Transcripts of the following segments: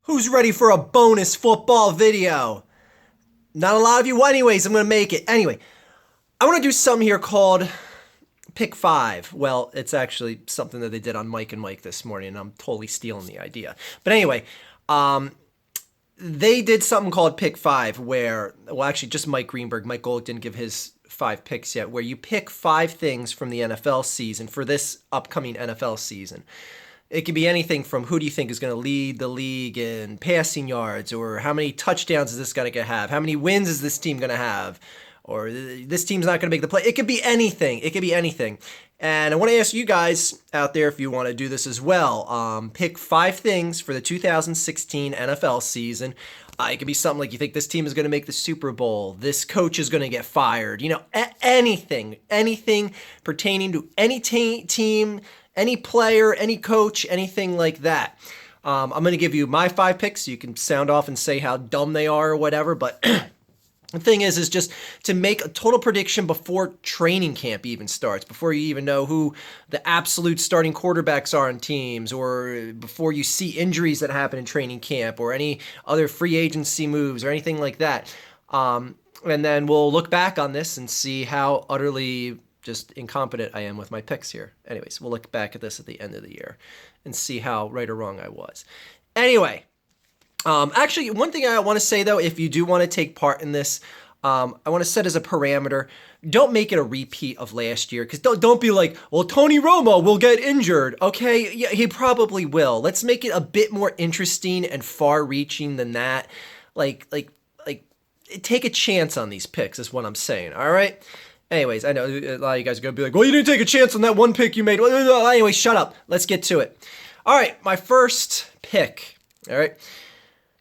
Who's ready for a bonus football video? Not a lot of you. Well, anyways, I'm going to make it. Anyway, I want to do something here called Pick 5. Well, it's actually something that they did on Mike and Mike this morning, and I'm totally stealing the idea. But anyway, they did something called Pick 5 where, well, actually just Mike Greenberg. Mike Golick didn't give his 5 picks yet, where you pick 5 things from the NFL season for this upcoming NFL season. It could be anything from who do you think is going to lead the league in passing yards, or how many touchdowns is this going to have? How many wins is this team going to have? Or this team's not going to make the play. It could be anything. It could be anything. And I want to ask you guys out there if you want to do this as well. Pick 5 things for the 2016 NFL season. It could be something like you think this team is going to make the Super Bowl. This coach is going to get fired. You know, anything pertaining to any team, any player, any coach, anything like that. I'm going to give you my 5 picks so you can sound off and say how dumb they are or whatever, but the thing is just to make a total prediction before training camp even starts, before you even know who the absolute starting quarterbacks are in teams, or before you see injuries that happen in training camp, or any other free agency moves or anything like that. And then we'll look back on this and see how utterly just incompetent I am with my picks here. Anyways, we'll look back at this at the end of the year and see how right or wrong I was. Anyway, actually, one thing I want to say, though, if you do want to take part in this, I want to set as a parameter, don't make it a repeat of last year, because don't be like, well, Tony Romo will get injured. Okay, yeah, he probably will. Let's make it a bit more interesting and far-reaching than that. Like, take a chance on these picks is what I'm saying, all right? Anyways, I know a lot of you guys are going to be like, well, you didn't take a chance on that one pick you made. Anyway, shut up. Let's get to it. All right, my first pick, all right?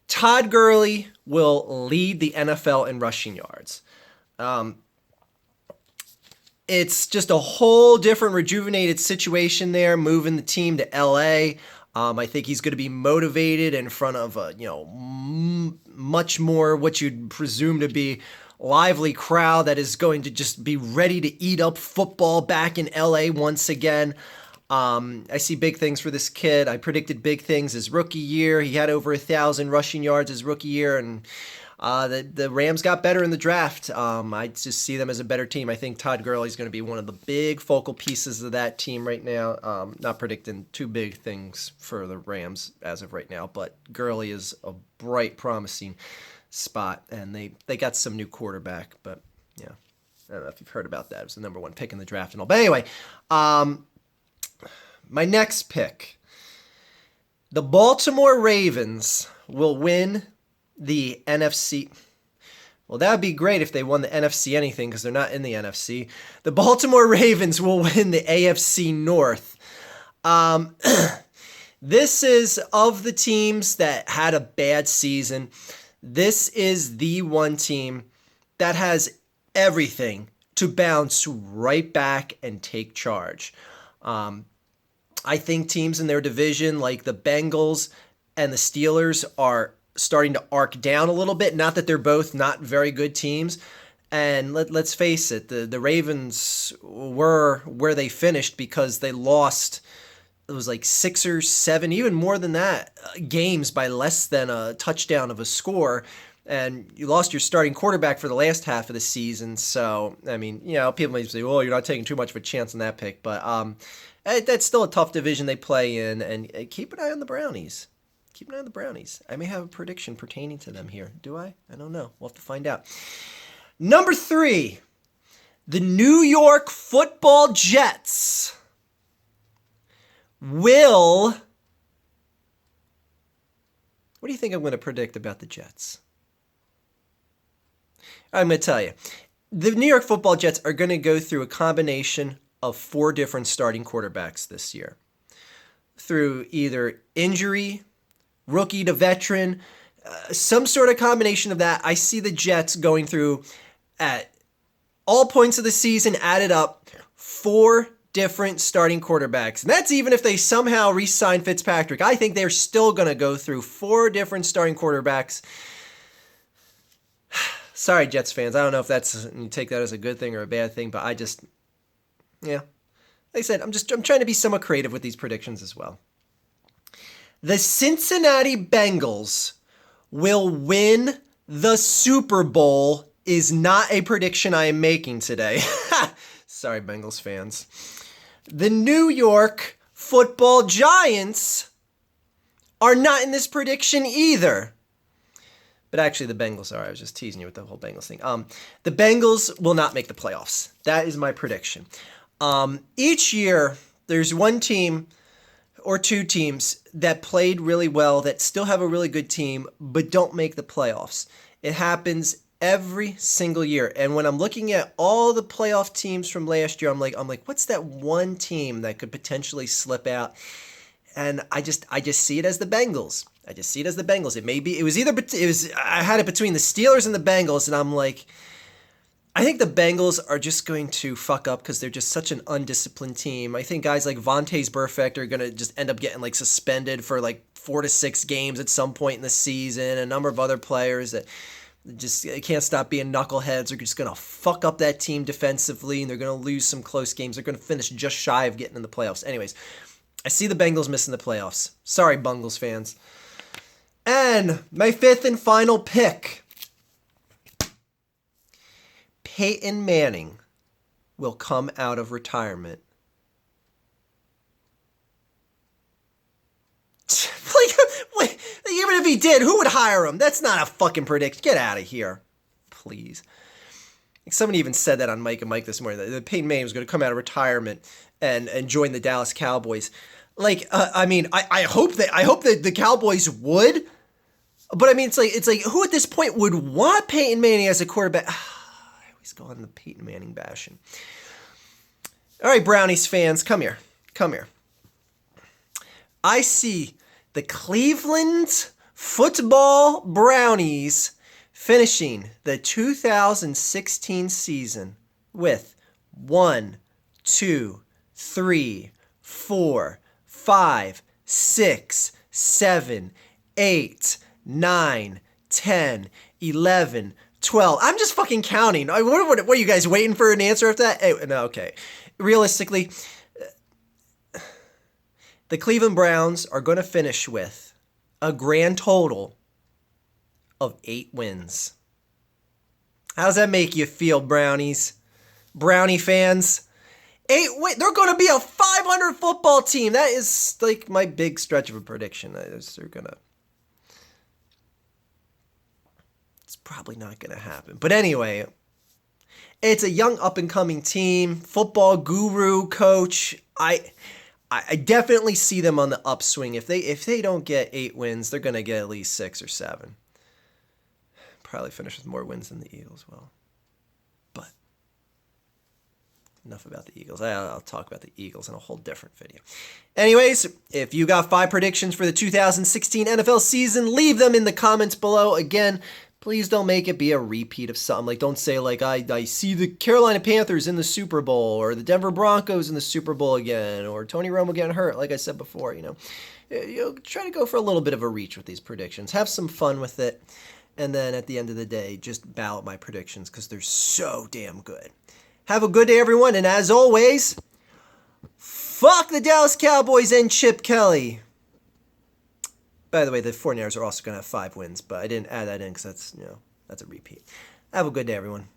Todd Gurley will lead the NFL in rushing yards. It's just a whole different rejuvenated situation there, moving the team to LA. I think he's going to be motivated in front of a, much more what you'd presume to be lively crowd that is going to just be ready to eat up football back in LA once again. I see big things for this kid. I predicted big things his rookie year. He had over 1,000 rushing yards his rookie year, and the Rams got better in the draft. I just see them as a better team. I think Todd Gurley is going to be one of the big focal pieces of that team right now. Not predicting too big things for the Rams as of right now, but Gurley is a bright, promising spot, and they got some new quarterback, but yeah, I don't know if you've heard about that. It was the number 1 pick in the draft and all. But anyway, my next pick, the Baltimore Ravens will win the NFC. Well, that would be great if they won the NFC anything, because they're not in the NFC. The Baltimore Ravens will win the AFC North. This is, of the teams that had a bad season, this is the one team that has everything to bounce right back and take charge. I think teams in their division like the Bengals and the Steelers are starting to arc down a little bit. Not that they're both not very good teams. And let's face it, the Ravens were where they finished because they lost, it was like 6 or 7, even more than that, games by less than a touchdown of a score. And you lost your starting quarterback for the last half of the season. So, I mean, people may say, well, you're not taking too much of a chance on that pick. But that's still a tough division they play in. And keep an eye on the Brownies. Keep an eye on the Brownies. I may have a prediction pertaining to them here. Do I? I don't know. We'll have to find out. Number 3, the New York Football Jets will... What do you think I'm going to predict about the Jets? I'm going to tell you. The New York Football Jets are going to go through a combination of 4 different starting quarterbacks this year. Through either injury, rookie to veteran, some sort of combination of that. I see the Jets going through, at all points of the season, added up, 4 different starting quarterbacks. And that's even if they somehow re-sign Fitzpatrick. I think they're still going to go through 4 different starting quarterbacks. Sorry, Jets fans. I don't know if you take that as a good thing or a bad thing, but like I said, I'm trying to be somewhat creative with these predictions as well. The Cincinnati Bengals will win the Super Bowl is not a prediction I am making today. Sorry, Bengals fans. The New York Football Giants are not in this prediction either. But actually, the Bengals are. I was just teasing you with the whole Bengals thing. The Bengals will not make the playoffs. That is my prediction. Each year, there's one team or two teams that played really well, that still have a really good team, but don't make the playoffs. It happens every single year. And when I'm looking at all the playoff teams from last year, I'm like, what's that one team that could potentially slip out? And I just see it as the Bengals. I had it between the Steelers and the Bengals, and I'm like, I think the Bengals are just going to fuck up because they're just such an undisciplined team. I think guys like Vontaze Burfict are going to just end up getting like suspended for like 4 to 6 games at some point in the season. A number of other players that just can't stop being knuckleheads are just going to fuck up that team defensively, and they're going to lose some close games. They're going to finish just shy of getting in the playoffs. Anyways, I see the Bengals missing the playoffs. Sorry, Bengals fans. And my 5th and final pick. Peyton Manning will come out of retirement. Even if he did, who would hire him? That's not a fucking prediction. Get out of here, please. Somebody even said that on Mike and Mike this morning, that Peyton Manning was going to come out of retirement and join the Dallas Cowboys. I hope that the Cowboys would, but I mean, it's like who at this point would want Peyton Manning as a quarterback? I always go on the Peyton Manning bashing. All right, Brownies fans, come here. I see the Cleveland Football Brownies finishing the 2016 season with 1, 2, 3, 4, 5, 6, 7, 8, 9, 10, 11, 12. I'm just fucking counting. What are you guys waiting for an answer of that? No, okay. Realistically, the Cleveland Browns are going to finish with a grand total of 8 wins. How does that make you feel, Brownies? Brownie fans? 8 wins. They're going to be a 500 football team. That is like my big stretch of a prediction. It's probably not going to happen. But anyway, it's a young up-and-coming team. Football guru, coach. I definitely see them on the upswing. If they don't get 8 wins, they're going to get at least 6 or 7. Probably finish with more wins than the Eagles will. But enough about the Eagles. I'll talk about the Eagles in a whole different video. Anyways, if you got 5 predictions for the 2016 NFL season, leave them in the comments below. Again, please don't make it be a repeat of something. Like, don't say, like, I see the Carolina Panthers in the Super Bowl, or the Denver Broncos in the Super Bowl again, or Tony Romo getting hurt, like I said before, try to go for a little bit of a reach with these predictions. Have some fun with it. And then at the end of the day, just bow at my predictions because they're so damn good. Have a good day, everyone. And as always, fuck the Dallas Cowboys and Chip Kelly. By the way, the 49ers are also going to have 5 wins, but I didn't add that in because that's a repeat. Have a good day, everyone.